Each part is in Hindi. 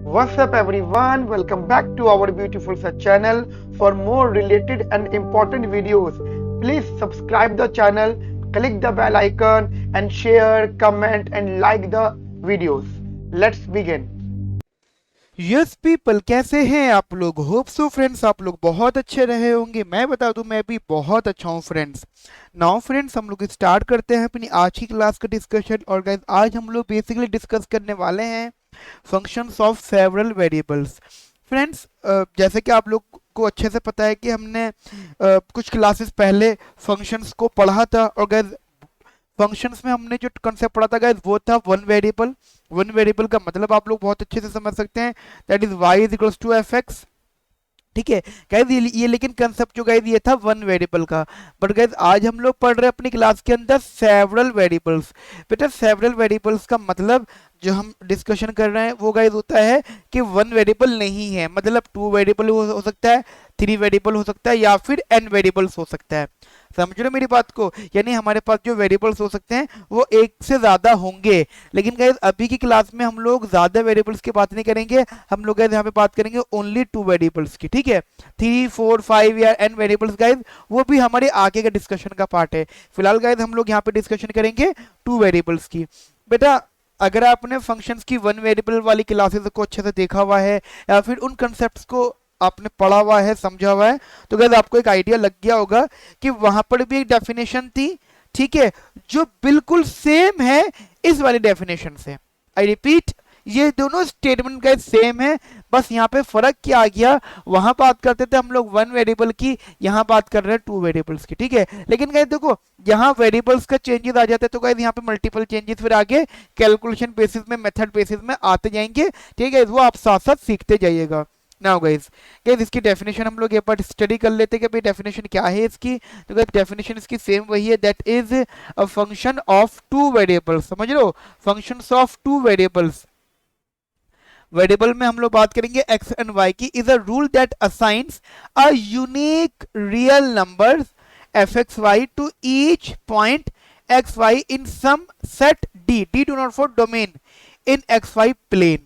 What's up everyone? Welcome back to our beautiful such channel. For more related and important videos, please subscribe the channel, click the bell icon and share, comment and like the videos. Let's begin. Yes people, कैसे हैं आप लोग? होप सो फ्रेंड्स आप लोग बहुत अच्छे रहे होंगे। मैं बता दूं, मैं भी बहुत अच्छा हूं फ्रेंड्स। नाउ फ्रेंड्स, हम लोग स्टार्ट करते हैं अपनी आज की क्लास का डिस्कशन। और गाइस, आज हम लोग बेसिकली डिस्कस करने वाले हैं functions of several variables. Friends, जैसे कि आप लोग को अच्छे से पता है कि हमने कुछ क्लासेस पहले फंक्शंस को पढ़ा था। और गाइस, फंक्शंस में हमने जो कंसेप्ट पढ़ा था गाइस, वो था वन वेरिएबल। वन वेरिएबल का मतलब आप लोग बहुत अच्छे से समझ सकते हैं, that is y is equals to F X. ठीक है गाइज, ये लेकिन कंसेप्ट जो गाइज ये था वन वेरिएबल का। बट गाइज, आज हम लोग पढ़ रहे हैं अपनी क्लास के अंदर सेवरल वेरिएबल्स। बेटा, सेवरल वेरिएबल्स का मतलब जो हम डिस्कशन कर रहे हैं वो गाइज होता है कि वन वेरिएबल नहीं है, मतलब टू वेरिएबल हो सकता है, थ्री वेरिएबल हो सकता है, या फिर एन वेरिएबल्स हो सकता है। समझ रहे हो मेरी बात को? यानी हमारे पास जो वेरिएबल्स हो सकते हैं वो एक से ज्यादा होंगे। लेकिन गाइस, अभी की क्लास में हम लोग ज्यादा वेरिएबल्स की बात नहीं करेंगे, हम लोग गाइस यहाँ पे बात करेंगे ओनली टू वेरिएबल्स की। ठीक है, थ्री फोर फाइव या एन वेरिएबल्स गाइस, वो भी हमारे आगे का डिस्कशन का पार्ट है। फिलहाल गाइस, हम लोग यहाँ पे डिस्कशन करेंगे टू वेरिएबल्स की। बेटा, अगर आपने फंक्शंस की वन वेरिएबल वाली क्लासेस को अच्छे से देखा हुआ है, या फिर उन कंसेप्ट्स को आपने पढ़ा हुआ है, समझा हुआ है, तो गाइस आपको एक आइडिया लग गया होगा कि वहां पर भी एक डेफिनेशन थी, ठीक है, जो बिल्कुल सेम है इस वाली डेफिनेशन से। आई रिपीट, ये दोनों स्टेटमेंट का सेम है, बस यहाँ पे फर्क क्या आ गया, वहां बात करते थे हम लोग वन वेरिएबल की, यहाँ बात कर रहे हैं टू वेरिएबल्स की। ठीक है, लेकिन गाइस देखो, यहाँ वेरिएबल्स का चेंजेस आ जाते हैं, तो गाइस यहाँ पे मल्टीपल चेंजेस फिर आगे कैलकुलेशन बेसिस में, मेथड बेसिस में आते जाएंगे। ठीक है, वो आप साथ साथ सीखते जाइएगा। नाउ गाइस, इसकी डेफिनेशन हम लोग एक बार स्टडी कर लेते हैं कि भाई डेफिनेशन क्या है इसकी। तो गाइस, डेफिनेशन इसकी सेम वही है, that is a function of two variables. समझ लो, functions of two variables. Variable में हम लोग बात करेंगे x एंड y की, is a rule that assigns a unique real number F X Y to each point x Y in some set D, D do not for domain in x Y plane.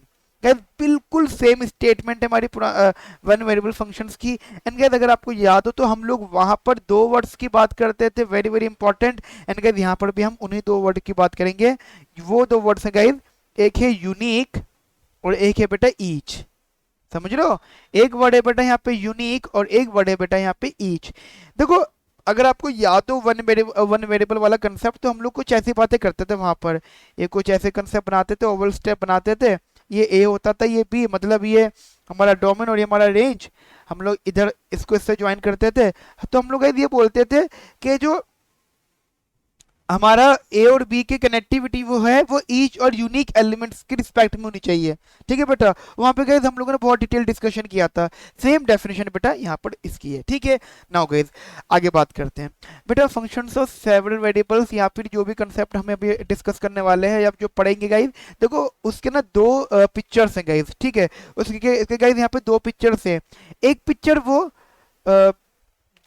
Guys, बिल्कुल सेम स्टेटमेंट है हमारी वन वेरिएबल फंक्शंस की। एंड गाइस, अगर आपको याद हो तो हम लोग वहां पर दो वर्ड्स की बात करते थे, very very important. And guys, यहाँ पर भी हम उन्हीं दो वर्ड की बात करेंगे। वो दो वर्ड्स हैं गाइस, एक है यूनिक और एक है बेटा ईच। समझ लो, एक वर्ड है बेटा यहाँ पे यूनिक और एक वर्ड है बेटा यहाँ पे ईच। देखो, अगर आपको याद हो वन वेरिएबल वाला कंसेप्ट, तो हम लोग कुछ ऐसी बातें करते थे वहां पर। ये कुछ ऐसे कंसेप्ट बनाते थे, ओवल स्टेप बनाते थे। ये ए होता था, ये बी, मतलब ये हमारा डोमेन और ये हमारा रेंज। हम लोग इधर इसको इससे ज्वाइन करते थे, तो हम लोग ये बोलते थे कि जो हमारा ए और बी की कनेक्टिविटी वो है, वो ईच और यूनिक एलिमेंट्स के रिस्पेक्ट में होनी चाहिए। ठीक है बेटा, वहां पे गाइस हम लोगों ने बहुत डिटेल डिस्कशन किया था। सेम डेफिनेशन बेटा यहाँ पर इसकी है। ठीक है, नाउ गाइस आगे बात करते हैं। बेटा, फंक्शंस ऑफ सेवरल वेरिएबल्स, या फिर जो भी कंसेप्ट हमें अभी डिस्कस करने वाले हैं या जो पढ़ेंगे गाइस, देखो उसके ना दो पिक्चर्स हैं गाइस। ठीक है, उसके गाइस यहाँ पे दो पिक्चर्स हैं। एक पिक्चर वो अ,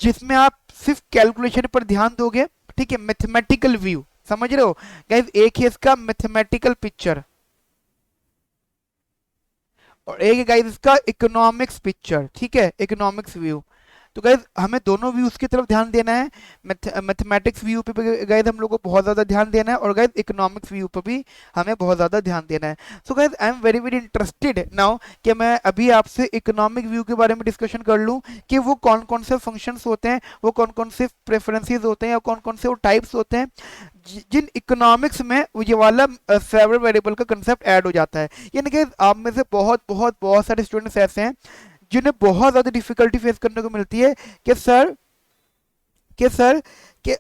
जिसमें आप सिर्फ कैलकुलेशन पर ध्यान दोगे। ठीक है, मैथमेटिकल व्यू, समझ रहे हो गाइस? एक है इसका मैथमेटिकल पिक्चर, और एक है गाइस इसका इकोनॉमिक्स पिक्चर। ठीक है, इकोनॉमिक्स व्यू। तो गाइज, हमें दोनों व्यूज की तरफ ध्यान देना है। मैथमेटिक्स व्यू पे गाइज हम लोग को बहुत ज्यादा ध्यान देना है, और गाइज इकोनॉमिक्स व्यू पे भी हमें बहुत ज्यादा ध्यान देना है। So guys, I am very very interested now कि मैं अभी आपसे इकोनॉमिक व्यू के बारे में डिस्कशन कर लूं कि वो कौन कौन से फंक्शंस होते हैं, वो कौन कौन से प्रेफरेंसेस होते हैं, या कौन कौन से वो टाइप्स होते हैं जिन इकोनॉमिक्स में ये वाला सेवरल वेरिएबल का कंसेप्ट ऐड हो जाता है। यानी कि आप में से बहुत बहुत बहुत सारे स्टूडेंट्स ऐसे हैं जिन्हें बहुत ज्यादा डिफिकल्टी फेस करने को मिलती है कि सर कि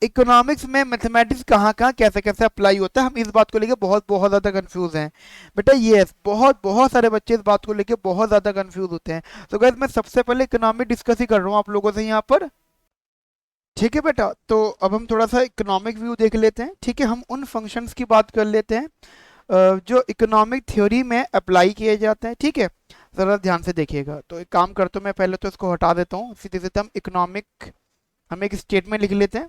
इकोनॉमिक्स में मैथमेटिक्स कहाँ कहाँ कैसे कैसे अप्लाई होता है। हम इस बात को लेकर बहुत बहुत ज़्यादा कंफ्यूज हैं बेटा। ये बहुत बहुत सारे बच्चे इस बात को लेकर बहुत ज़्यादा कंफ्यूज होते हैं। तो गाइस, मैं सबसे पहले इकोनॉमिक डिस्कस ही कर रहा हूँ आप लोगों से यहाँ पर। ठीक है बेटा, तो अब हम थोड़ा सा इकोनॉमिक व्यू देख लेते हैं। ठीक है, हम उन फंक्शंस की बात कर लेते हैं जो इकोनॉमिक थ्योरी में अप्लाई किए जाते हैं। ठीक है, ज़रा ध्यान से देखिएगा। तो एक काम करता हूँ, मैं पहले तो इसको हटा देता हूँ, सीधे सीधे हम एक स्टेटमेंट लिख लेते हैं,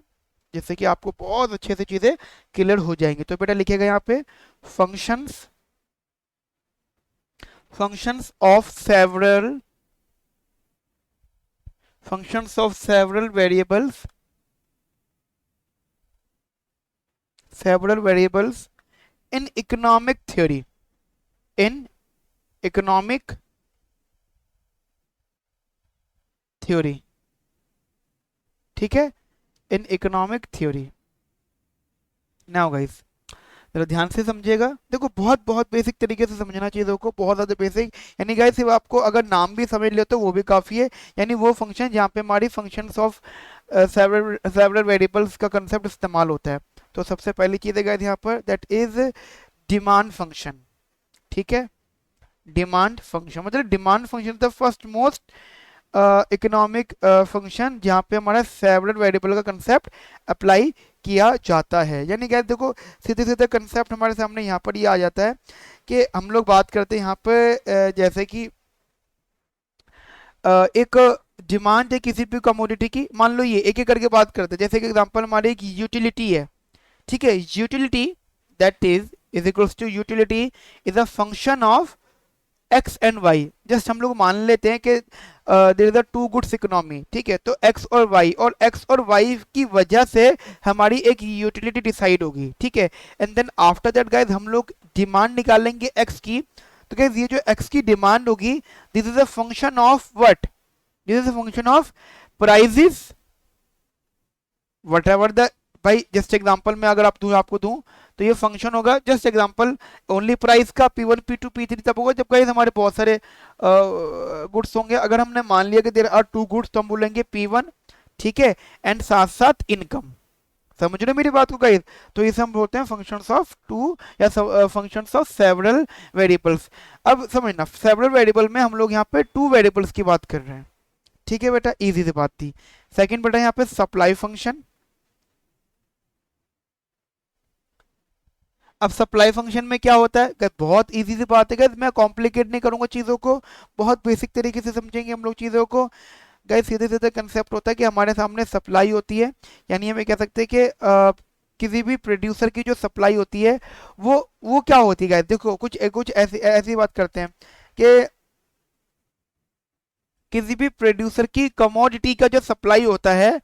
जिससे कि आपको बहुत अच्छे से चीज़ें क्लियर हो जाएंगी। तो बेटा लिखिएगा यहाँ पे, functions functions of several variables in economic theory, in economic theory, ठीक है, in economic theory. Now guys जरा ध्यान से समझिएगा, देखो बहुत बहुत बेसिक तरीके से समझना चीज़ों को, बहुत ज़्यादा बेसिक, यानी गाइस सिर्फ आपको अगर नाम भी समझ ले तो वो भी काफ़ी है। यानी वो फंक्शन जहाँ पे हमारी फंक्शंस ऑफ सेवरल वेरिएबल्स का कंसेप्ट इस्तेमाल होता है। तो सबसे पहली चीज़ है गाइस यहाँ पर, दैट इज डिमांड फंक्शन, ठीक है। डिमांड फंक्शन मतलब demand function the first most economic function जहाँ पे हमारा सेवरल वेरिएबल का कंसेप्ट अप्लाई किया जाता है। यानी क्या देखो सीधे सीधे कंसेप्ट हमारे सामने यहाँ पर ये आ जाता है कि हम लोग बात करते हैं यहाँ पे जैसे कि एक डिमांड है किसी भी कमोडिटी की, मान लो ये एक एक करके बात करते हैं। जैसे कि एग्जांपल हमारी एक यूटिलिटी है, ठीक है। Utility that is equals to utility is a function of X and Y. Just हम लोग मान लेते हैं कि there is a two goods economy, ठीक है। तो एक्स और वाई की वजह से हमारी एक यूटिलिटी डिसाइड होगी, ठीक है। And then after that guys हम लोग डिमांड निकालेंगे एक्स की। तो गाइस ये जो एक्स की डिमांड होगी, this is a function of what, this is a function of prices what ever the, भाई जस्ट एग्जाम्पल में अगर आपको दूं तो ये फंक्शन होगा, जस्ट एग्जांपल ओनली प्राइस का P1 P2 P3 तब होगा जब गाइस हमारे बहुत सारे गुड्स होंगे। अगर हमने मान लिया कि देयर आर टू गुड्स तो हम बोलेंगे P1, ठीक है, एंड साथ साथ इनकम। समझ रहे मेरी बात को गाइस? तो इसे हम बोलते हैं फंक्शंस ऑफ टू या फंक्शंस ऑफ सेवरल वेरिएबल्स। अब समझना सेवरल वेरिएबल में हम लोग यहाँ पे टू वेरिएबल्स की बात कर रहे हैं, ठीक है बेटा, इजी सी बात थी। सेकंड बेटा यहाँ पे सप्लाई फंक्शन। अब सप्लाई फंक्शन में क्या होता है, बहुत इजी सी बात है गाइस, मैं कॉम्प्लिकेट नहीं करूंगा चीज़ों को, बहुत बेसिक तरीके से समझेंगे हम लोग चीज़ों को। गाइस सीधे सीधे कंसेप्ट होता है कि हमारे सामने सप्लाई होती है, यानी हमें कह सकते हैं कि किसी भी प्रोड्यूसर की जो सप्लाई होती है वो क्या होती है गाइस। देखो कुछ कुछ ऐसी बात करते हैं कि किसी भी प्रोड्यूसर की कमोडिटी का जो सप्लाई होता है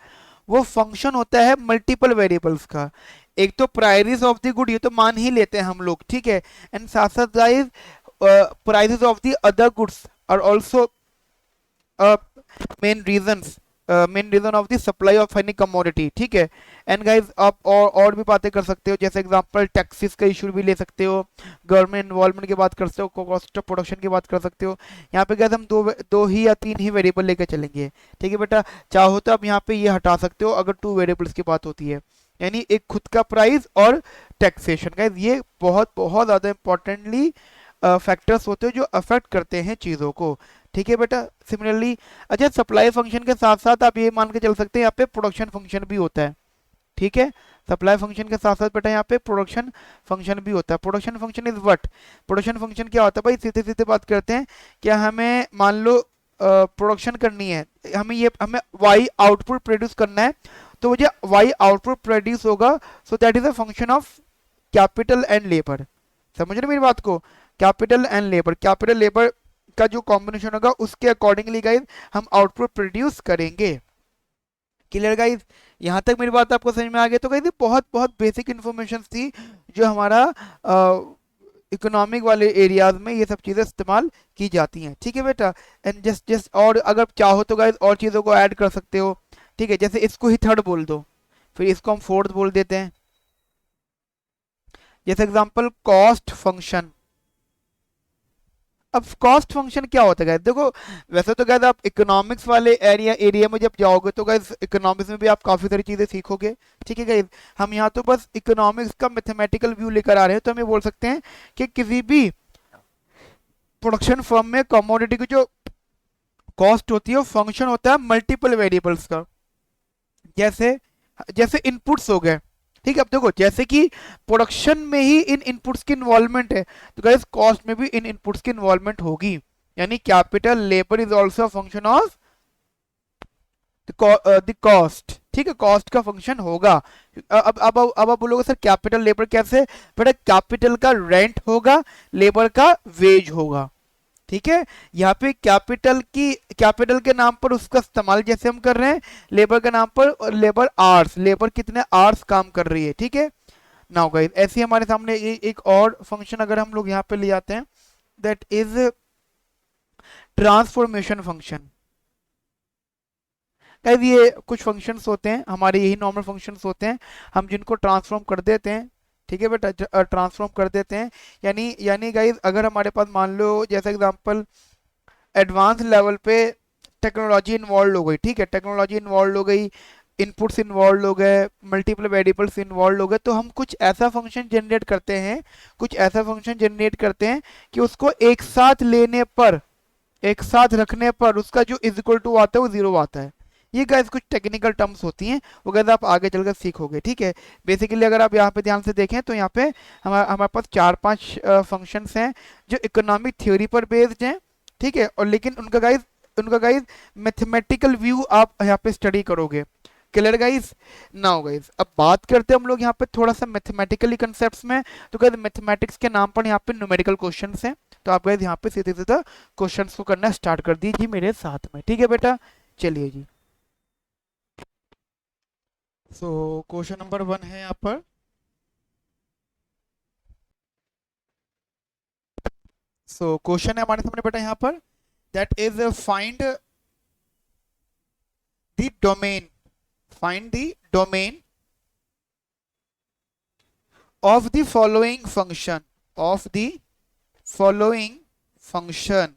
वो फंक्शन होता है मल्टीपल वेरिएबल्स का। एक तो प्राइसेस ऑफ द गुड, ये तो मान ही लेते हैं हम लोग, ठीक है। एंड साथ साथ guys prices of the other goods are also main reason of the supply of any commodity, ठीक है। एंड गाइस आप और भी बातें कर सकते हो, जैसे एग्जांपल टैक्सेस का इशू भी ले सकते हो, गवर्नमेंट इन्वॉल्वमेंट की बात कर सकते हो, कॉस्ट ऑफ प्रोडक्शन की बात कर सकते हो। यहाँ पे गाइस हम दो ही या तीन ही वेरिएबल लेकर चलेंगे, ठीक है बेटा। चाहो तो आप यहाँ पे ये हटा सकते हो अगर टू वेरिएबल्स की बात होती है, यानी एक खुद का प्राइस और टैक्सेशन। गाइस ये बहुत बहुत ज़्यादा इंपॉर्टेंटली फैक्टर्स होते हैं जो अफेक्ट करते हैं चीज़ों को, ठीक है बेटा। सिमिलरली अच्छा सप्लाई फंक्शन के साथ साथ आप ये मान के चल सकते हैं यहाँ पे प्रोडक्शन फंक्शन भी होता है, ठीक है। सप्लाई फंक्शन के साथ साथ बेटा यहाँ पे प्रोडक्शन फंक्शन भी होता है। Production function is what, production function क्या होता है भाई, सीधे सीधे बात करते हैं। क्या हमें मान लो प्रोडक्शन करनी है, हमें वाई आउटपुट प्रोड्यूस करना है, तो मुझे वाई आउटपुट प्रोड्यूस होगा, so that is a function of capital and labour. समझ रहे मेरी बात को, कैपिटल एंड लेबर का जो कॉम्बिनेशन होगा उसके अकॉर्डिंगली गाइस हम आउटपुट प्रोड्यूस करेंगे। क्लियर गाइस, यहाँ तक मेरी बात आपको समझ में आ गई? तो गाइस बहुत बहुत बेसिक इन्फॉर्मेशन थी जो हमारा इकोनॉमिक वाले एरियाज में ये सब चीज़ें इस्तेमाल की जाती हैं, ठीक है बेटा। एंड जस्ट और अगर चाहो तो गाइस और चीज़ों को ऐड कर सकते हो, ठीक है। जैसे इसको ही थर्ड बोल दो, फिर इसको हम फोर्थ बोल देते हैं। जैसे एग्जांपल कॉस्ट फंक्शन। अब कॉस्ट फंक्शन क्या होता है गाइस, देखो वैसे तो गाइस आप इकोनॉमिक्स वाले एरिया में जब जाओगे तो गाइस इकोनॉमिक्स में भी आप काफ़ी सारी चीज़ें सीखोगे, ठीक है गाइस। हम यहाँ तो बस इकोनॉमिक्स का मैथमेटिकल व्यू लेकर आ रहे हैं, तो हम ये बोल सकते हैं कि किसी भी प्रोडक्शन फर्म में कमोडिटी की जो कॉस्ट होती है वो फंक्शन होता है मल्टीपल वेरिएबल्स का। जैसे जैसे इनपुट्स हो गए, ठीक है। अब देखो जैसे कि प्रोडक्शन में ही इन इनपुट्स की इन्वॉल्वमेंट है, तो गाइस कॉस्ट में भी इन इनपुट्स की इन्वॉल्वमेंट होगी, यानी capital labour is also a function of the cost, ठीक है। कॉस्ट का फंक्शन होगा। अब आप बोलोगे सर कैपिटल लेबर कैसे, बेटा कैपिटल का रेंट होगा, लेबर का वेज होगा, ठीक है। यहाँ पे कैपिटल के नाम पर उसका इस्तेमाल जैसे हम कर रहे हैं लेबर के नाम पर, और लेबर आवर्स, लेबर कितने आवर्स काम कर रही है, ठीक है। नाउ गाइस ऐसे ही हमारे सामने एक और फंक्शन अगर हम लोग यहाँ पे ले आते हैं, that is transformation function. Guys ये कुछ फंक्शंस होते हैं हमारे, यही नॉर्मल फंक्शंस होते हैं, हम जिनको ट्रांसफॉर्म कर देते हैं, ठीक है बेटा, ट्रांसफॉर्म कर देते हैं। यानी गाइस अगर हमारे पास मान लो जैसे एग्जांपल एडवांस लेवल पे टेक्नोलॉजी इन्वॉल्व हो गई, ठीक है, टेक्नोलॉजी इन्वॉल्व हो गई, इनपुट्स इन्वॉल्व हो गए, मल्टीपल वेरिएबल्स इन्वॉल्व हो गए, तो हम कुछ ऐसा फंक्शन जनरेट करते हैं, कुछ ऐसा फंक्शन जनरेट करते हैं कि उसको एक साथ लेने पर, एक साथ रखने पर उसका जो इज इक्वल टू आता है वो जीरो आता है। ये गाइस कुछ टेक्निकल टर्म्स होती हैं, वो गाइस आप आगे चलकर सीखोगे, ठीक है। बेसिकली अगर आप यहाँ पे ध्यान से देखें तो यहाँ पे हमारे पास 4-5 फंक्शंस हैं जो इकोनॉमिक थ्योरी पर बेस्ड हैं, ठीक है, और लेकिन उनका गाइस मैथमेटिकल व्यू आप यहाँ पे स्टडी करोगे। Clear guys. नाउ गाइस अब बात करते हैं हम लोग यहाँ पे थोड़ा सा मैथमेटिकली कंसेप्ट्स में। तो गाइस मैथमेटिक्स के नाम पर यहाँ पे न्यूमेरिकल क्वेश्चंस हैं, तो आप गाइस यहाँ पे सीधे सीधा क्वेश्चंस को करना स्टार्ट कर दीजिए मेरे साथ में, ठीक है बेटा। चलिए जी। सो क्वेश्चन नंबर 1 है यहाँ पर। सो क्वेश्चन है हमारे सामने बेटा यहाँ पर, that is find the domain, find the domain of the following function, of the following function,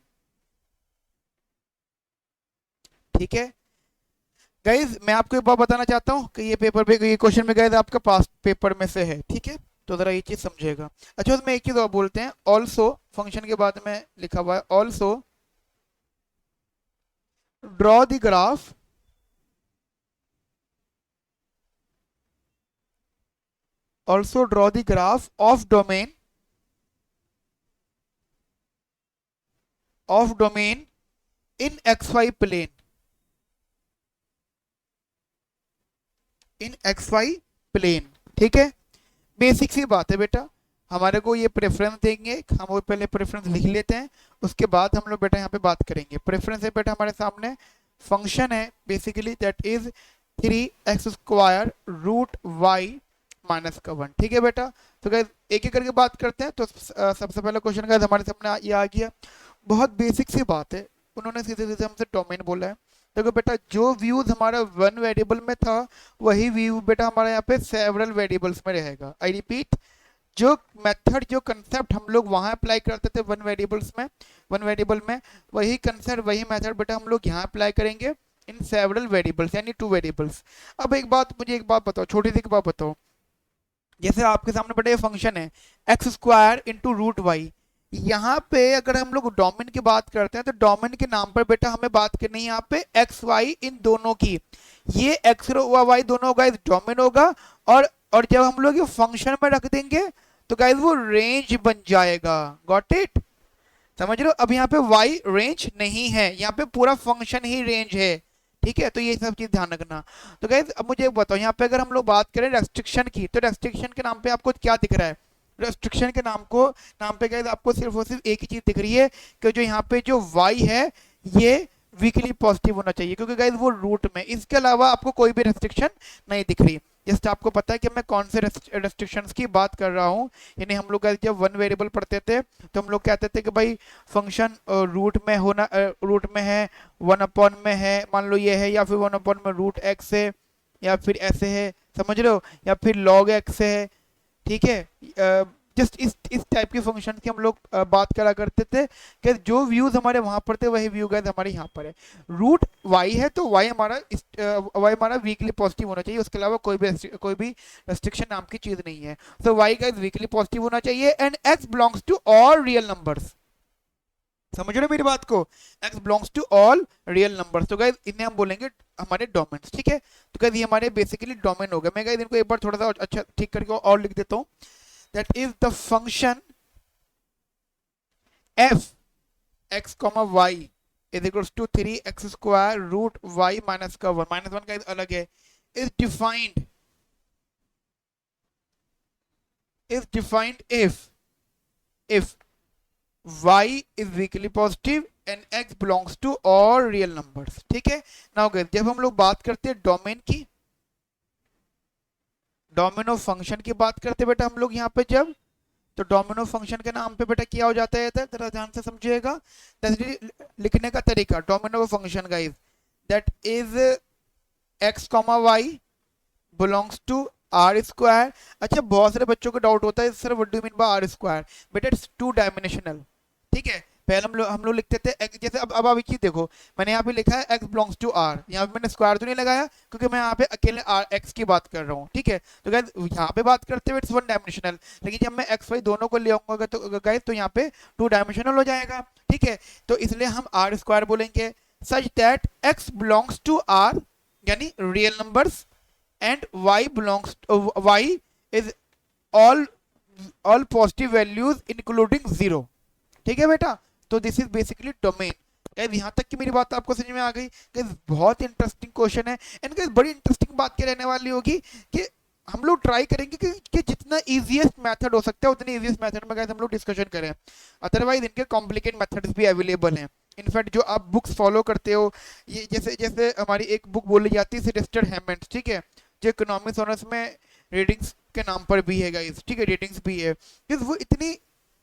ठीक है। गाइज मैं आपको एक बात बताना चाहता हूँ कि ये पेपर पे, ये क्वेश्चन में गाइज आपका पास पेपर में से है, ठीक है, तो जरा ये चीज समझिएगा। अच्छा उसमें एक चीज और बोलते हैं, ऑल्सो फंक्शन के बाद में लिखा हुआ है also draw the graph, also draw the graph of domain, of domain in XY plane, in XY plane, ठीक है। बेसिक सी बात है बेटा, हमारे को ये प्रेफरेंस देंगे, हम वो पहले प्रेफरेंस लिख लेते हैं, उसके बाद हम लोग बेटा यहाँ पे बात करेंगे। प्रेफरेंस है बेटा हमारे सामने, फंक्शन है basically that is 3x² root Y minus का 1, ठीक है बेटा। तो गाइस एक एक करके बात करते हैं। तो सबसे पहला क्वेश्चन गाइस हमारे सामने ये आ गया, बहुत बेसिक सी बात है, उन्होंने सीधे सीधे हमसे डोमेन बोला है। देखो बेटा जो व्यूज हमारा वन वेरिएबल में था वही व्यू बेटा हमारा यहाँ पे सेवरल वेरिएबल्स में रहेगा। आई रिपीट, जो मेथड, जो कंसेप्ट हम लोग वहां अप्लाई करते थे वन वेरिएबल्स में, वन वेरिएबल में, वही कंसेप्ट वही मेथड बेटा हम लोग यहाँ अप्लाई करेंगे इन सेवरल वेरिएबल्स, यानी 2 वेरिएबल्स। अब एक बात, मुझे एक बात बताओ, छोटी सी एक बात बताओ, जैसे आपके सामने बेटा ये फंक्शन है x² इंटू रूट वाई, यहाँ पे अगर हम लोग डोमेन की बात करते हैं तो डोमेन के नाम पर बेटा हमें बात करनी है यहाँ पे एक्स वाई इन दोनों की, ये एक्स वाई दोनों का डोमेन होगा, और जब हम लोग ये फंक्शन में रख देंगे तो गाइस वो रेंज बन जाएगा। गॉट इट, समझ रहे हो। अब यहाँ पे y रेंज नहीं है, यहाँ पे पूरा फंक्शन ही रेंज है, ठीक है, तो ये सब चीज ध्यान रखना। तो गाइस अब मुझे बताओ, यहाँ पे अगर हम लोग बात करें रेस्ट्रिक्शन की, तो रेस्ट्रिक्शन के नाम पे आपको क्या दिख रहा है? रेस्ट्रिक्शन के नाम पे गाइस आपको सिर्फ और सिर्फ एक ही चीज दिख रही है कि जो यहाँ पे जो y है ये वीकली पॉजिटिव होना चाहिए, क्योंकि गाइस वो रूट में, इसके अलावा आपको कोई भी रेस्ट्रिक्शन नहीं दिख रही। जस्ट आपको पता है कि मैं कौन से रेस्ट्रिक्शंस की बात कर रहा हूँ, यानी हम लोग जब वन वेरिएबल पढ़ते थे तो हम लोग कहते थे कि भाई फंक्शन रूट में होना, रूट में है, 1 में है, मान लो ये है, या फिर 1 में रूट एक्स है, या फिर ऐसे है, समझ रहे हो, या फिर लॉग एक्स है, ठीक है। जस्ट इस टाइप के फंक्शन की हम लोग बात करा करते थे कि जो व्यूज हमारे वहां पर थे वही व्यू गाइस हमारे यहाँ पर है। रूट वाई है तो वाई हमारा वीकली पॉजिटिव होना चाहिए, उसके अलावा कोई भी रेस्ट्रिक्शन नाम की चीज नहीं है। तो वाई गाइस वीकली पॉजिटिव होना चाहिए and X belongs to all real numbers, समझ रहे हो मेरी बात को, x belongs to all real numbers. तो गाइस इन्हें हम बोलेंगे हमारे डोमेन्स, ठीक है। तो गाइस ये हमारे बेसिकली डोमेन हो गए। मैं गाइस इनको एक बार थोड़ा सा अच्छा ठीक करके और लिख देता हूँ, that is the function f x comma y is equals to 3x² root y minus का 1, माइनस 1 का अलग है, is defined if y is weakly positive and x belongs to all real numbers. ठीक है, नाउ गाइस जब हम लोग बात करते हैं डोमेन की, डोमेन ऑफ फंक्शन की बात करते हैं बेटा हम लोग यहाँ पे जब, तो डोमेन ऑफ फंक्शन के नाम पे बेटा क्या हो जाता है, जरा ध्यान से समझिएगा। लिखने का तरीका, domain of function guys that is x comma y belongs to R square. अच्छा बहुत सारे बच्चों को डाउट होता है sir what do mean by R square, बेटा इट्स टू डायमेंशनल। ठीक है, पहले हम लोग लिखते थे जैसे अब आप एक चीज देखो, मैंने यहाँ पे लिखा है x बिलोंग्स टू r, यहाँ पे मैंने स्क्वायर तो नहीं लगाया क्योंकि मैं यहाँ पे अकेले r x की बात कर रहा हूँ। ठीक है, तो गाइस यहाँ पे बात करते हुए इट्स वन डायमेंशनल, लेकिन जब मैं x y दोनों को ले आऊंगा तो गाइस तो यहाँ पे टू डायमेंशनल हो जाएगा। ठीक है, तो इसलिए हम r स्क्वायर बोलेंगे such that x belongs to r यानी real numbers and y is all positive values including 0। ठीक है बेटा, तो this is basically domain. Guys यहाँ तक की मेरी बात आपको समझ में आ गई। गाइस बहुत इंटरेस्टिंग क्वेश्चन है एंड गाइस बड़ी इंटरेस्टिंग बात क्या रहने वाली होगी कि हम लोग ट्राई करेंगे कि जितना इजीएस्ट मेथड हो सकता है उतने इजीएस्ट मेथड में गाइस हम लोग डिस्कशन करें, अदरवाइज इनके कॉम्प्लिकेट मेथड्स भी अवेलेबल हैं। इनफैक्ट जो आप बुक्स फॉलो करते हो, ये जैसे जैसे हमारी एक बुक बोली जाती है सिडेस्टर हैमंड्स, ठीक है, जो इकोनॉमिक्स ऑनर्स में रीडिंग्स के नाम पर भी है गाइस। ठीक है, रीडिंग्स भी है क्योंकि वो इतनी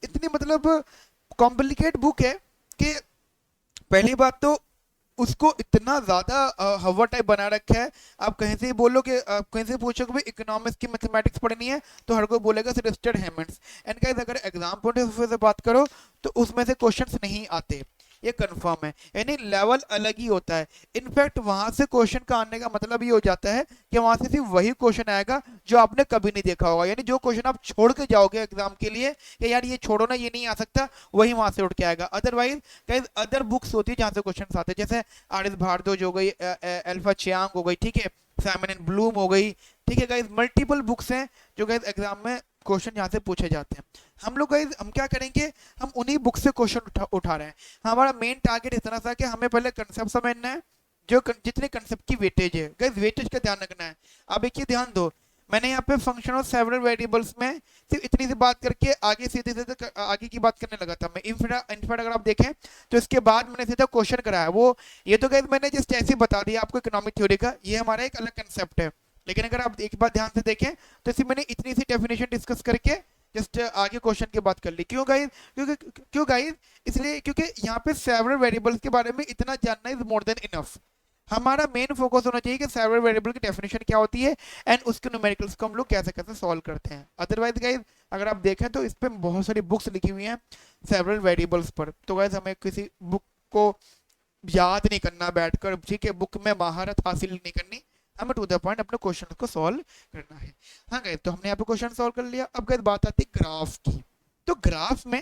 इतनी मतलब कॉम्प्लिकेट बुक है कि पहली बात तो उसको इतना ज्यादा हवा टाइप बना रखा है। आप कहीं से ही बोलो कि आप कहीं से पूछो कि भाई इकोनॉमिक्स की मैथमेटिक्स पढ़नी है तो हर कोई बोलेगा सिडेस्टर हैमंड्स। एंड गाइस अगर एग्जाम पॉइंट ऑफ व्यू से बात करो तो उसमें से क्वेश्चंस नहीं आते, ये कंफर्म है, यानी लेवल अलग ही होता है। इनफैक्ट वहां से क्वेश्चन का आने का मतलब ये हो जाता है कि वहां से सिर्फ वही क्वेश्चन आएगा जो आपने कभी नहीं देखा होगा, यानी जो क्वेश्चन आप छोड़ के जाओगे एग्जाम के लिए कि यार ये छोड़ो ना ये नहीं आ सकता, वही वहां से उठ के आएगा। अदरवाइज कई अदर बुक्स होती है जहां से क्वेश्चन आते हैं, जैसे आर एस भारद्वाज हो गई, अल्फा चियांग हो गई, ठीक है, साइमन एंड ब्लूम हो गई। ठीक है गाइस, मल्टीपल बुक्स हैं जो गाइस एग्जाम में क्वेश्चन यहाँ से पूछे जाते हैं। हम लोग गाइस हम क्या करेंगे, हम उन्हीं बुक से क्वेश्चन उठा रहे हैं। हमारा मेन टारगेट इतना था कि हमें पहले कंसेप्ट समझना है, जो जितने कंसेप्ट की वेटेज है गाइस, वेटेज का ध्यान रखना है। अब एक ही ध्यान दो, मैंने यहाँ पे फंक्शन ऑफ सेवरल वेरिएबल्स में सिर्फ इतनी सी बात करके आगे सीधे सीधे आगे की बात करने लगा था मैं। इनफैक्ट अगर आप देखें तो इसके बाद मैंने सीधा क्वेश्चन कराया, वो ये तो गाइस मैंने जस्ट ऐसे ही बता दिया आपको इकोनॉमिक थ्योरी का, ये हमारा एक अलग कंसेप्ट है। लेकिन अगर आप एक बात ध्यान से देखें तो इसी मैंने इतनी सी डेफिनेशन डिस्कस करके जस्ट आगे क्वेश्चन की बात कर ली। क्यों गाइस, क्यों गाइस, इसलिए क्योंकि यहाँ पे सेवरल वेरिएबल्स के बारे में इतना जानना इज मोर देन इनफ। हमारा मेन फोकस होना चाहिए कि सेवरल वेरिएबल की डेफिनेशन क्या होती है एंड उसके न्यूमेरिकल्स को हम लोग कैसे कैसे सॉल्व करते हैं। अदरवाइज गाइस अगर आप देखें तो इस पे बहुत सारी बुक्स लिखी हुई हैं सेवरल वेरिएबल्स पर, तो गाइस हमें किसी बुक को याद नहीं करना बैठकर, ठीक है, बुक में महारत हासिल नहीं करनी, हमें टू द पॉइंट अपने क्वेश्चन को सॉल्व करना है। हाँ गाइस, तो हमने यहाँ पे क्वेश्चन सॉल्व कर लिया। अब गाइस बात आती है ग्राफ की, तो ग्राफ में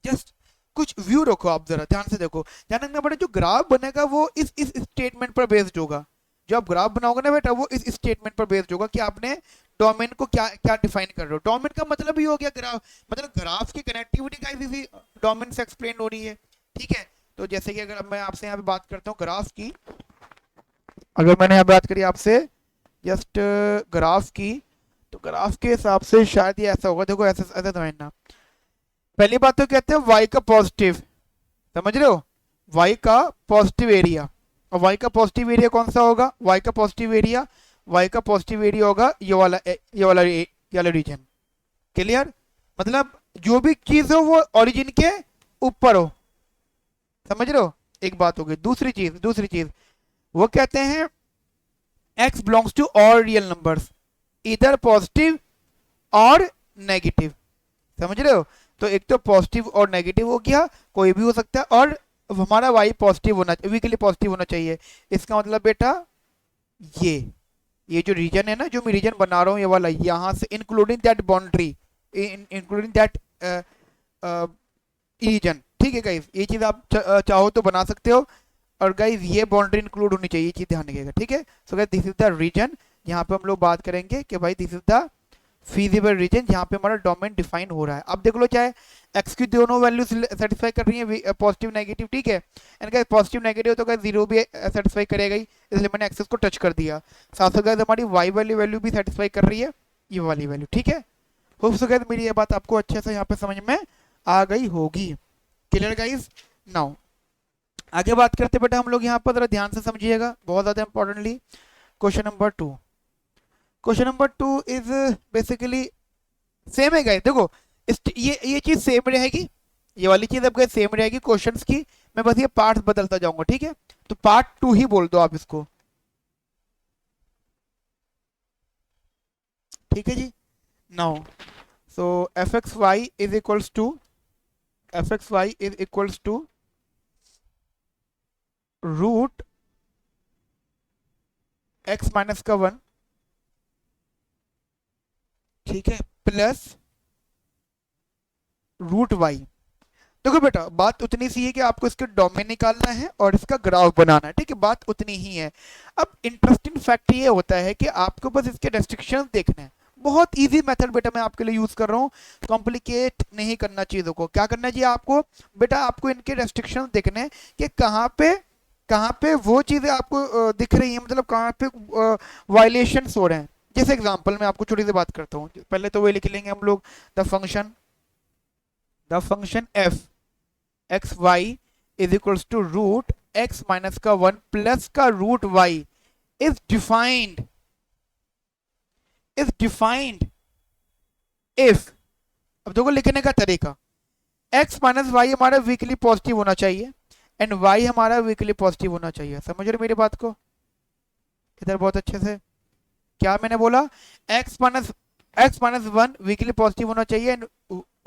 जस्ट कुछ व्यू रखो, आप जरा ध्यान से देखो, ध्यान रखना पड़े जो ग्राफ बनेगा वो इस स्टेटमेंट पर बेस्ड होगा। जो आप ग्राफ बनाओगे ना बेटा वो इस स्टेटमेंट पर बेस्ड होगा कि आपने डोमेन को क्या क्या डिफाइन कर रहे हो। डोमेन का मतलब ही हो गया ग्राफ, मतलब ग्राफ की कनेक्टिविटी गाइस इसी डोमेन से एक्सप्लेन हो रही है। ठीक है, तो जैसे कि अगर मैं आपसे यहाँ पे बात करता हूँ ग्राफ की, अगर मैंने यहाँ बात करी आपसे जस्ट ग्राफ की, तो ग्राफ के हिसाब से शायद ये ऐसा होगा, देखो ऐसा ऐसा समझना। पहली बात तो कहते हैं y का पॉजिटिव, समझ रहे हो, y का पॉजिटिव एरिया, और y का पॉजिटिव एरिया कौन सा होगा, y का पॉजिटिव एरिया होगा ये वाला रीजन। क्लियर, मतलब जो भी चीज हो वो ओरिजिन के ऊपर हो, समझ रहे हो, एक बात हो गई। दूसरी चीज वो कहते हैं x belongs to all real numbers, इधर पॉजिटिव और नेगेटिव, समझ रहे हो। तो एक तो पॉजिटिव और नेगेटिव हो गया, कोई भी हो सकता है, और हमारा y पॉजिटिव होना, वीकली पॉजिटिव होना चाहिए। इसका मतलब बेटा ये जो रीजन है ना, जो मैं रीजन बना रहा हूँ ये वाला, यहाँ से including that boundary, including that region. ठीक है गाइस, ये चीज आप चाहो तो बना सकते हो, और गाइस ये बाउंड्री इंक्लूड होनी चाहिए, ये चीज ध्यान रखिएगा। ठीक है, so guys this is the region, यहाँ पे हम लोग बात करेंगे कि भाई this is the feasible region जहाँ पे हमारा डोमेन डिफाइन हो रहा है। अब देख लो, चाहे x की दोनों वैल्यूज सेटिस्फाई कर रही है, पॉजिटिव नेगेटिव, ठीक है, एंड गाइस पॉजिटिव नेगेटिव तो गाइस जीरो भी सेटिस्फाई करेगा ही, इसलिए मैंने एक्सेस को टच कर दिया। साथ साथ गाइस हमारी y वाली वैल्यू भी सेटिस्फाई कर रही है, ये वाली वैल्यू। ठीक है, होप सो गाइस मेरी ये बात आपको अच्छे से यहाँ पे समझ में आ गई होगी। Clear guys? नाउ आगे बात करते बेटा हम लोग यहाँ पर, जरा ध्यान से समझिएगा, बहुत ज्यादा importantly. Question number 2, question number 2 is basically same है गाइस। देखो ये चीज सेम रहेगी, ये वाली चीज आपके सेम रहेगी क्वेश्चंस की, मैं बस ये पार्ट बदलता जाऊंगा, ठीक है? तो पार्ट 2 ही बोल दो आप इसको, ठीक है जी। Now so F X Y is equals to, F X Y is equals to root X minus का 1, ठीक है, प्लस रूट वाई। देखो बेटा बात उतनी सी है कि आपको इसके डोमेन निकालना है और इसका ग्राफ बनाना है, ठीक है, बात उतनी ही है। अब इंटरेस्टिंग फैक्ट ये होता है कि आपको बस इसके रेस्ट्रिक्शंस देखने हैं। बहुत इजी मेथड बेटा मैं आपके लिए यूज कर रहा हूँ, कॉम्प्लिकेट नहीं करना चीजों को। क्या करना चाहिए आपको बेटा, आपको इनके रेस्ट्रिक्शंस देखने हैं कि कहाँ पे वो चीजें आपको दिख रही हैं, मतलब कहाँ पे वायलेशंस हो रहे हैं। जैसे एग्जांपल मैं आपको छोटी सी बात करता हूँ, पहले तो वही लिख लेंगे हम लोग, the function F X Y is equals to root X minus का 1 प्लस का root Y is defined if, अब देखो लिखने का तरीका, x माइनस वाई हमारा वीकली पॉजिटिव होना चाहिए एंड y हमारा वीकली पॉजिटिव होना चाहिए। समझ रहे मेरी बात को इधर बहुत अच्छे से? क्या मैंने बोला, x माइनस 1 वीकली पॉजिटिव होना चाहिए एंड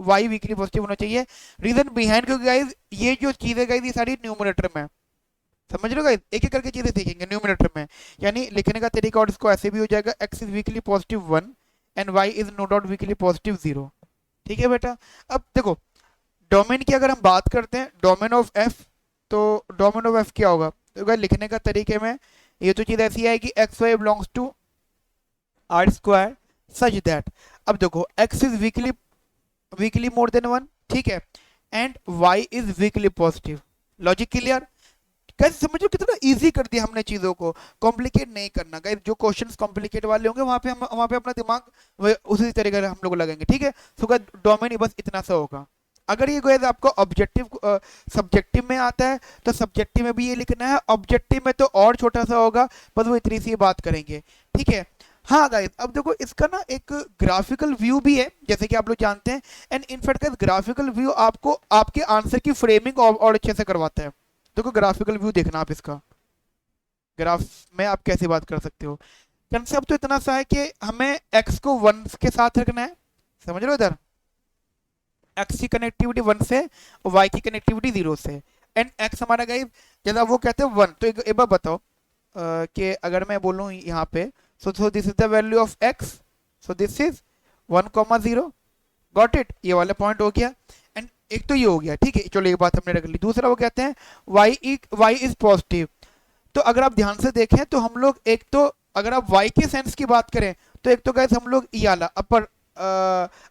y वीकली पॉजिटिव होना चाहिए। रीजन बिहाइंड, क्योंकि गाइस ये जो चीजें गाइस ये सारी न्यूमरेटर में, समझ लो गाइस, एक एक करके चीजें सीखेंगे न्यूमरेटर में, यानी लिखने का तरीका, और इसको ऐसे भी हो जाएगा, x is weakly positive 1 and y is no doubt weakly positive 0, ठीक है बेटा? अब देखो डोमेन की अगर हम बात करते हैं, डोमेन ऑफ f, तो डोमेन ऑफ f क्या होगा? तो गाइस लिखने का तरीके में ये तो चीज ऐसी आएगी, X Y belongs to R square such that, अब देखो x is weakly more than 1, ठीक है, and y is weakly positive. Logic clear? कैसे समझो कितना इजी कर दिया हमने चीजों को, कॉम्प्लिकेट नहीं करना गाइस। जो क्वेश्चंस कॉम्प्लिकेट वाले होंगे वहां पे अपना दिमाग उसी तरीके से हम लोग लगेंगे, ठीक है? सो गाइस डोमेन बस इतना सा होगा। अगर ये गाइस आपको ऑब्जेक्टिव सब्जेक्टिव में आता है तो सब्जेक्टिव में भी ये लिखना है, ऑब्जेक्टिव में तो और छोटा सा होगा, बस वो इतनी सी बात करेंगे, ठीक है? हाँ गाइस अब देखो इसका ना एक ग्राफिकल व्यू भी है, जैसे कि आप लोग जानते हैं, and in fact guys graphical view आपको आपके आंसर की फ्रेमिंग और अच्छे से करवाता है। देखो ग्राफिकल व्यू देखना आप इसका, ग्राफ में आप कैसे बात कर सकते हो। कंसेप्ट तो इतना सा है कि हमें x को 1 के साथ रखना है, समझ लो इधर, x की कनेक्टिविटी 1 से और y की कनेक्टिविटी 0 से, एंड x हमारा गाइस जैसा वो कहते हैं 1, तो एक बार बताओ कि अगर मैं बोलूँ यहाँ पे, so this is the value of x, so this is 1,0, got it, ये वाला पॉइंट हो गया। एंड एक तो ये हो गया, ठीक है, चलो एक बात हमने रख ली। दूसरा वो कहते हैं y इज पॉजिटिव, तो अगर आप ध्यान से देखें तो हम लोग एक तो अगर आप y के सेंस की बात करें तो एक तो गाइस हम लोग ये वाला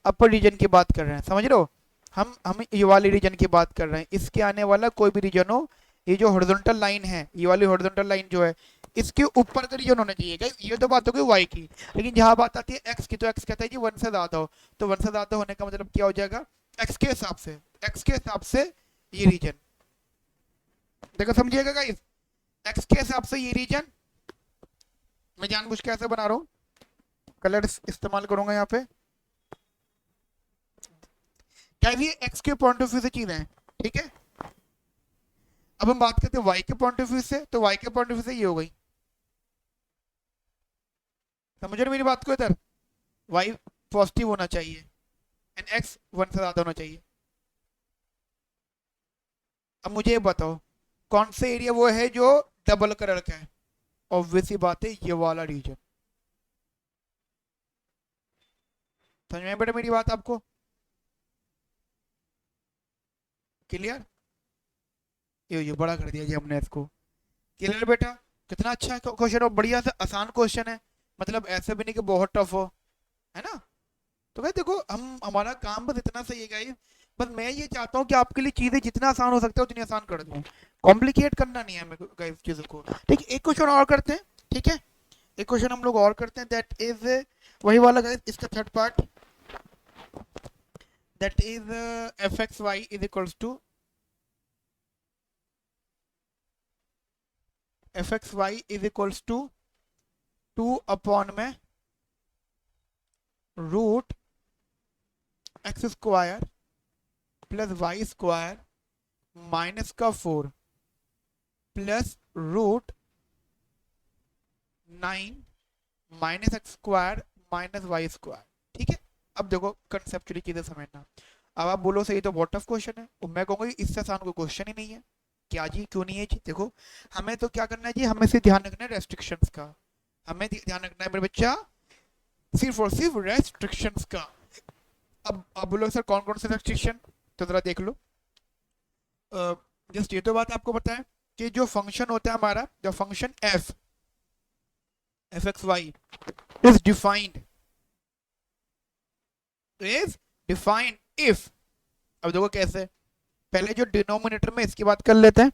अपर रीजन की बात कर रहे हैं, समझ रहे हो? हम ये वाले रीजन की बात कर रहे हैं, इसके आने वाला कोई भी रीजन हो, ये जो हॉरिजॉन्टल लाइन है, ये वाली हॉरिजॉन्टल लाइन जो है, इसके ऊपर का रीजन होना चाहिए गाइस। ये तो बात हो गई y की, लेकिन जहां बात आती है x की, तो x कहता है जी 1 से ज्यादा हो, तो 1 से ज्यादा होने का मतलब क्या हो जाएगा, x के हिसाब से ये रीजन, देखो समझिएगा गाइस, x के हिसाब से ये रीजन, मैं जानबूझ के ऐसे बना रहा हूँ, कलर्स इस्तेमाल करूंगा यहाँ पे, क्या ये x के पॉइंट ऑफ व्यू से चीजें हैं, ठीक है? अब हम बात करते हैं y के पॉइंट ऑफ व्यू से, तो y के पॉइंट ऑफ व्यू से ये हो गई, समझ रहे मेरी बात को? इधर y पॉजिटिव होना चाहिए एंड x 1 से ज्यादा होना चाहिए। अब मुझे ये बताओ कौन सा एरिया वो है जो डबल कलर का है? ऑब्वियस ही बात है ये वाला रीजन। समझ में बेटा मेरी बात आपको? क्लियर? ये बड़ा कर दिया जी हमने इसको। क्लियर बेटा? कितना अच्छा क्वेश्चन और बढ़िया सा आसान क्वेश्चन है, मतलब ऐसे भी नहीं कि बहुत टफ हो, है ना? तो भाई देखो हमारा काम बस इतना सही है गाइस, बस मैं ये चाहता हूँ कि आपके लिए चीजें जितना आसान हो सकता है उतनी आसान कर दूँ, कॉम्प्लिकेट करना नहीं है हमें गाइस चीजों को, ठीक है? एक क्वेश्चन और करते हैं, ठीक है? एक क्वेश्चन हम लोग और करते हैं, दैट इज वही वाला गाइस, इसका third part, that is F X Y is equals to F X Y is equals to 2 upon में root x square plus Y square minus का 4 plus root 9 minus X square minus Y square. ठीक है, अब देखो कंसेप्चुअली चीजें समझना। अब आप बोलो सही तो बहुत टफ क्वेश्चन है, और मैं कहूंगा इससे आसान कोई क्वेश्चन ही नहीं है। क्या जी, क्यों नहीं है जी? देखो हमें तो क्या करना है जी, हमें सिर्फ ध्यान रखना है रेस्ट्रिक्शंस का। हमें ध्यान रखना है मेरे बच्चा सिर्फ और सिर्फ रेस्ट्रिक्शंस का। अब बोलो सर कौन कौन से रेस्ट्रिक्शन, तो जरा देख लो। जस्ट ये तो बात आपको पता है कि जो फंक्शन होता है हमारा, the function F X Y is defined if. अब देखो कैसे, पहले जो डिनोमिनेटर में इसकी बात कर लेते हैं।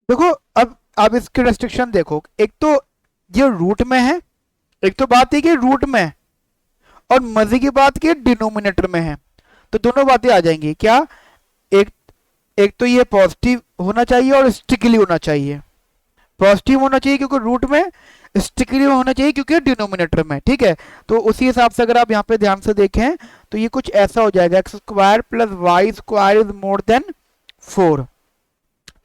देखो अब आप इसके रेस्ट्रिक्शन देखो, एक तो ये रूट में है, एक तो बात है कि रूट में है, और मजे की बात की डिनोमिनेटर में है, तो दोनों बातें आ जाएंगी। क्या, एक एक तो ये पॉजिटिव होना चाहिए और स्ट्रिक्टली होना चाहिए। पॉजिटिव होना चाहिए क्योंकि रूट में, स्ट्रिक्टली होना चाहिए क्योंकि डिनोमिनेटर में। ठीक है, तो उसी हिसाब से अगर आप यहाँ पे ध्यान से देखें तो ये कुछ ऐसा हो जाएगा, X square plus Y square is more than 4।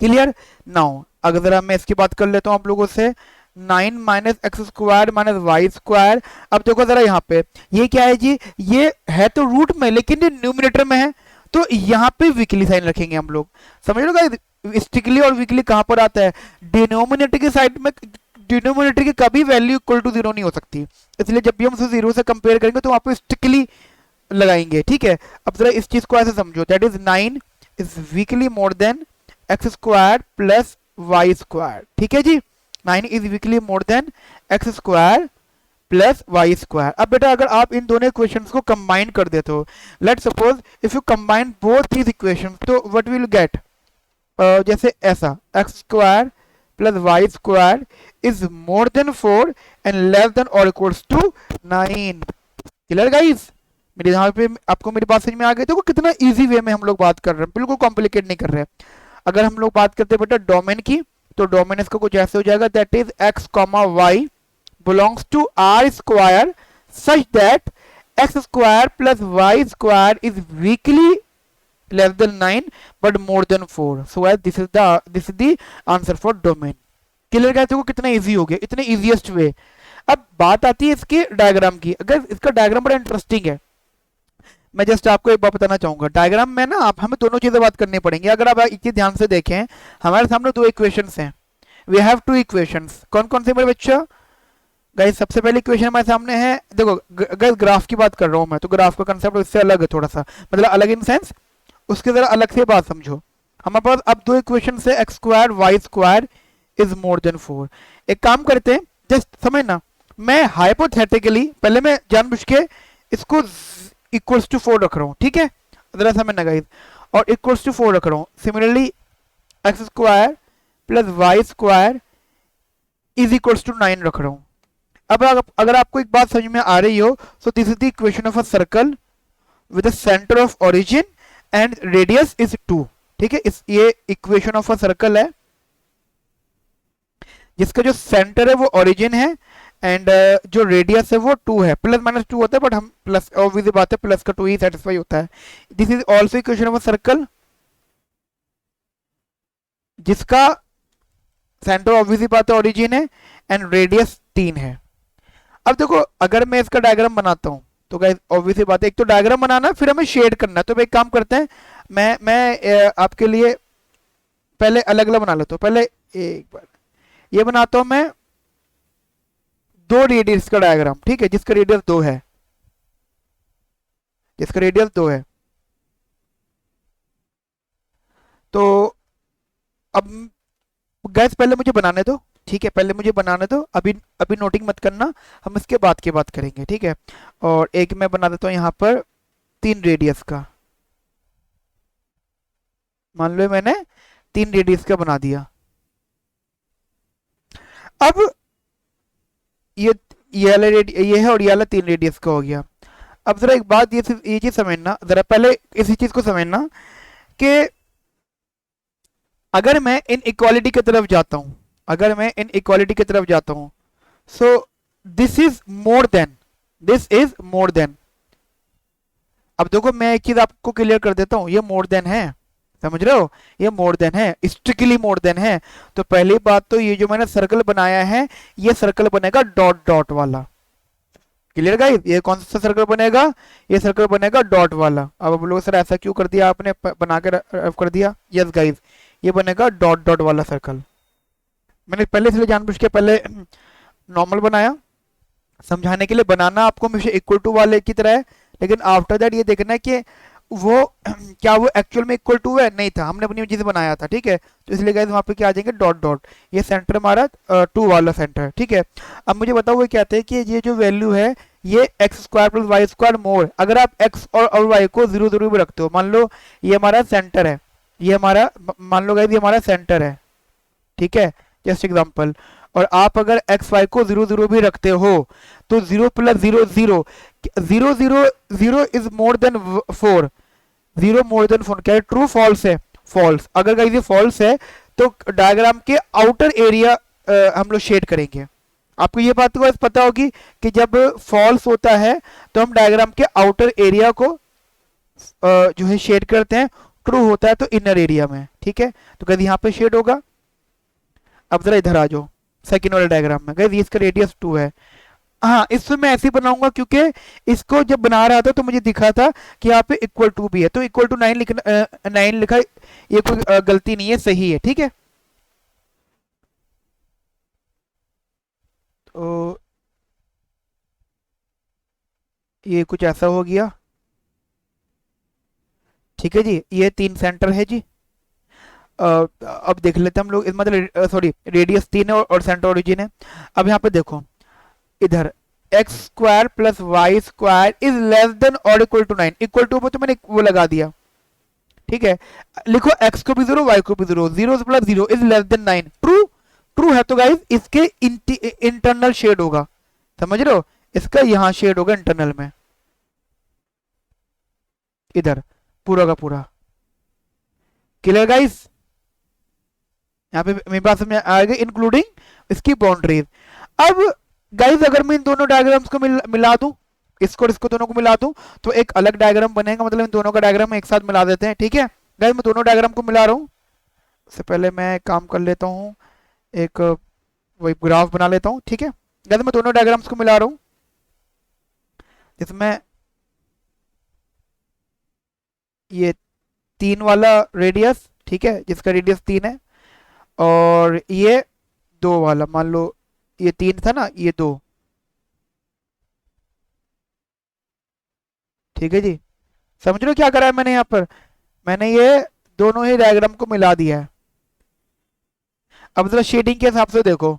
Clear? Now अगर जरा मैं इसकी बात कर लेता हूँ आप लोगों से, 9 minus X square minus Y square. अब देखो जरा यहाँ पे ये क्या है जी, ये है तो रूट में लेकिन ये न्यूमिनेटर में है, तो यहाँ पे वीकली साइन रखेंगे हम लोग। समझ लो गाइस, स्ट्रिक्टली और वीकली कहाँ पर आता है, डिनोमिनेटर की साइड में। डिनोमिनेटर की कभी वैल्यू इक्वल टू 0 नहीं हो सकती, इसलिए जब भी हम उसे 0 से कंपेयर करेंगे तो वहाँ पे स्ट्रिक्टली लगाएंगे। ठीक है, अब जरा इस चीज को ऐसे समझो, that is 9 is weakly more than X square plus Y square. ठीक है जी, 9 is weakly more than X square plus Y square. अब बेटा अगर आप इन दोनों इक्वेशंस को कंबाइन कर देते हो, let suppose if you combine both these equations, तो व्हाट विल गेट, जैसे ऐसा, X square plus Y square is more than 4 and less than और इक्वल्स टू 9। Clear guys? मेरे यहाँ पे आपको मेरी बात समझ में आ गई? देखो कितना इजी वे में हम लोग बात कर रहे हैं, बिल्कुल कॉम्प्लिकेट नहीं कर रहे हैं। अगर हम लोग बात करते हैं बेटा डोमेन की, तो डोमेन इसका कुछ ऐसे हो जाएगा, that is X comma Y belongs to R square such that x square plus y square is weakly less than 9 but more than 4. So as this is the answer for domain. Clear guys? देखो कितना इजी हो गया, इतने इजीएस्ट वे। अब बात आती है इसके डायग्राम की। अगर इसका डायग्राम बड़ा इंटरेस्टिंग है, मैं जस्ट आपको एक बात बताना चाहूंगा। डायग्राम में ना आप हमें दोनों चीजें बात करनी पड़ेंगी। अगर आप एक चीज ध्यान से देखें, हमारे सामने दो इक्वेशंस हैं, वी हैव टू इक्वेशंस। कौन कौन से मेरे बच्चा? गाइस सबसे पहली इक्वेशन हमारे सामने है, देखो गाइस ग्राफ की बात कर रहा हूं मैं, तो ग्राफ का कंसेप्ट इससे अलग है थोड़ा सा, मतलब अलग इन सेंस, उसके जरा अलग से बात समझो। हमारे पास अब दो इक्वेशन है, X square Y square is more than 4। एक काम करते हैं, जस्ट समझना, मैं हाइपोथेटिकली पहले मैं जानबूझ के इसको इक्वल्स टू 4 रख रहा हूँ। ठीक है, जरा समझना गाइस, और इक्वल्स टू 4 रख रहा हूँ। Similarly X square plus Y square is equals to 9 रख रहा हूँ। अब अगर आपको एक बात समझ में आ रही हो, so this is the equation of a circle with the centre of origin and radius is 2। ठीक है, ये इक्वेशन ऑफ अ सर्कल है जिसका जो सेंटर है वो ओरिजिन है एंड जो रेडियस है वो 2 है। प्लस माइनस 2 होता है, बट हम प्लस, ऑब्वियसली बात है, प्लस का 2 ही सेटिस्फाई होता है। This is also equation of a circle जिसका सेंटर ऑब्वियसली बात है ओरिजिन है एंड रेडियस 3 है। अब देखो अगर मैं इसका डायग्राम बनाता हूं, तो गाइस ऑब्वियसली बात है, एक तो डायग्राम बनाना फिर हमें शेड करना है। तो एक काम करते हैं, मैं आपके लिए पहले अलग अलग बना लेता हूं। पहले एक बार ये बनाता हूं मैं, 2 रेडियस का डायग्राम। ठीक है, जिसका रेडियस 2 है, जिसका रेडियस 2 है। तो अब गाइस पहले मुझे बनाने दो। ठीक है, पहले मुझे बनाने दो, अभी अभी नोटिंग मत करना, हम इसके बाद की बात करेंगे। ठीक है, और एक मैं बना देता हूं यहाँ पर 3 रेडियस का। मान लो मैंने 3 रेडियस का बना दिया। अब ये वाला ये है और ये वाला 3 रेडियस का हो गया। अब जरा एक बात ये चीज समझना, जरा पहले इसी चीज को समझना कि अगर मैं इन इक्वालिटी की तरफ जाता हूं, अगर मैं इन इक्वालिटी की तरफ जाता हूं, so this is more then, this is more then. अब देखो मैं एक चीज आपको क्लियर कर देता हूं, ये मोर देन है, समझ रहे हो, ये मोर देन है, स्ट्रिक्टली मोर देन है। तो पहली बात तो ये जो मैंने सर्कल बनाया है, ये सर्कल बनेगा डॉट डॉट वाला। क्लियर गाइस, ये कौन सा सर्कल बनेगा, ये सर्कल बनेगा डॉट वाला। अब आप लोग सर ऐसा क्यों कर दिया आपने, बना के रफ कर दिया, यस गाइस ये बनेगा डॉट डॉट वाला सर्कल। मैंने पहले इसलिए जानबूझ के पहले नॉर्मल बनाया, समझाने के लिए। बनाना आपको हमेशा इक्वल टू वाले की तरह है, लेकिन आफ्टर दैट ये देखना है कि वो क्या वो एक्चुअल में इक्वल टू है, नहीं था, हमने अपनी चीज बनाया था, ठीक है। तो इसलिए गाइस वहां पे क्या आ जाएंगे, डॉट डॉट, ये सेंटर हमारा टू वाला सेंटर, ठीक है। अब मुझे बताओ वो कहते हैं कि ये जो वैल्यू है ये x square plus Y square मोर, अगर आप एक्स और वाई को जीरो जीरो भी रखते हो, मान लो ये हमारा सेंटर है, ये हमारा, मान लो गाइस ये हमारा सेंटर है, ठीक है, जस्ट एग्जांपल। और आप अगर एक्स वाई को जीरो जीरो भी रखते हो तो zero plus zero zero, zero zero zero is more than 4, zero more than 4, क्या ट्रू फॉल्स है, फॉल्स। अगर गाइस ये फॉल्स है तो डायग्राम के आउटर एरिया हम लोग शेड करेंगे। आपको ये बात तो पता होगी कि जब फॉल्स होता है तो हम डायग्राम के आउटर एरिया को जो है शेड करते हैं, ट्रू होता है तो इनर एरिया में, ठीक है। तो गाइस यहाँ पे शेड होगा। अब जरा इधर आ जाओ सेकंड वाले डायग्राम में, गाइस इसका रेडियस 2 है। हाँ, इसमें मैं ऐसे ही बनाऊंगा क्योंकि इसको जब बना रहा था तो मुझे दिखा था कि यहाँ पे इक्वल टू भी है, तो इक्वल टू 9 लिखना, 9 लिखा, ये कोई गलती नहीं है, सही है, ठीक है। तो ये कुछ ऐसा हो गया, ठीक है जी। ये 3 सेंटर है जी। अब देख लेते हैं हम लोग, मतलब सॉरी रेडियस 3 है और सेंटर ओरिजिन है। अब यहाँ पे देखो इधर x square plus Y square is less than और इक्वल टू 9, इक्वल टू तो मैंने वो लगा दिया, ठीक है। लिखो एक्स को भी जीरो, वाई को भी zero, zero plus zero is less then 9, true, true है तो गाइस इसके इंटरनल शेड होगा, समझ रहे हो, इसका यहाँ शेड होगा इंटरनल में, इधर पूरा का पूरा। क्लियर गाइस, यहाँ पे मेरे पास में आएगा इंक्लूडिंग इसकी बाउंड्रीज। अब गाइस अगर मैं इन दोनों डायग्राम्स को मिला दूं, इसको और इसको दोनों को मिला दूं तो एक अलग डायग्राम बनेगा, मतलब इन दोनों का डायग्राम एक साथ मिला देते हैं, ठीक है। गाइस मैं दोनों डायग्राम को मिला रहा हूँ, उससे पहले मैं काम कर लेता हूँ, एक वही ग्राफ बना लेता हूँ, ठीक है। गाइस मैं दोनों डायग्राम्स को मिला रहा हूँ, जिसमें ये 3 वाला रेडियस, ठीक है, जिसका रेडियस 3 है, और ये 2 वाला, मान लो ये 3 था ना, ये 2, ठीक है जी। समझ रहे हो क्या करा है मैंने यहाँ पर, मैंने ये दोनों ही डायग्राम को मिला दिया है। अब जरा शेडिंग के हिसाब से देखो,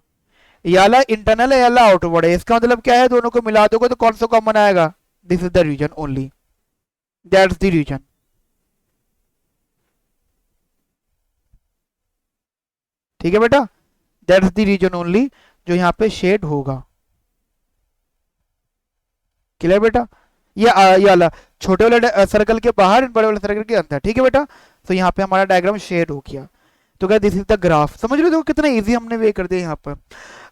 ये वाला इंटरनल है, ये वाला आउटवर्ड है, इसका मतलब क्या है, दोनों को मिला दोगे तो कौन सा कॉमन आएगा, this is the reason only, that's the reason, ठीक है बेटा, दैट्स द रीजन ओनली जो यहाँ पे शेड होगा। क्लियर बेटा, ये वाला छोटे वाले सर्कल के बाहर, बड़े वाले सर्कल के अंदर, ठीक है बेटा। तो यहाँ पे हमारा डायग्राम शेड हो गया। तो guys this is the graph, समझ रहे हो कितना इजी हमने वे कर दिया यहाँ पर।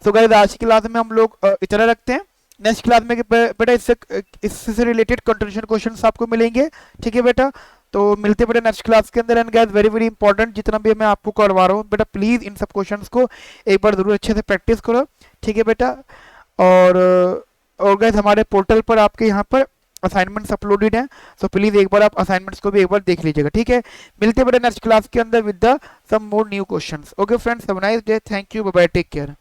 तो गाइस आज की क्लास में हम लोग इतना रखते हैं, नेक्स्ट क्लास में बेटा इससे रिलेटेड कंटिन्यूएशन क्वेश्चंस आपको मिलेंगे, ठीक है बेटा। तो मिलते बेटा नेक्स्ट क्लास के अंदर। And guys very very important, जितना भी मैं आपको करवा रहा हूँ बेटा, प्लीज इन सब क्वेश्चंस को एक बार जरूर अच्छे से प्रैक्टिस करो, ठीक है बेटा। और गाइस हमारे पोर्टल पर आपके यहाँ पर असाइनमेंट्स अपलोडेड हैं, सो प्लीज एक बार आप असाइनमेंट्स को भी एक बार देख लीजिएगा, ठीक है। मिलते हैं बेटा नेक्स्ट क्लास के अंदर with the some more new questions. Okay friends, have a nice day, thank you, bye bye, take care.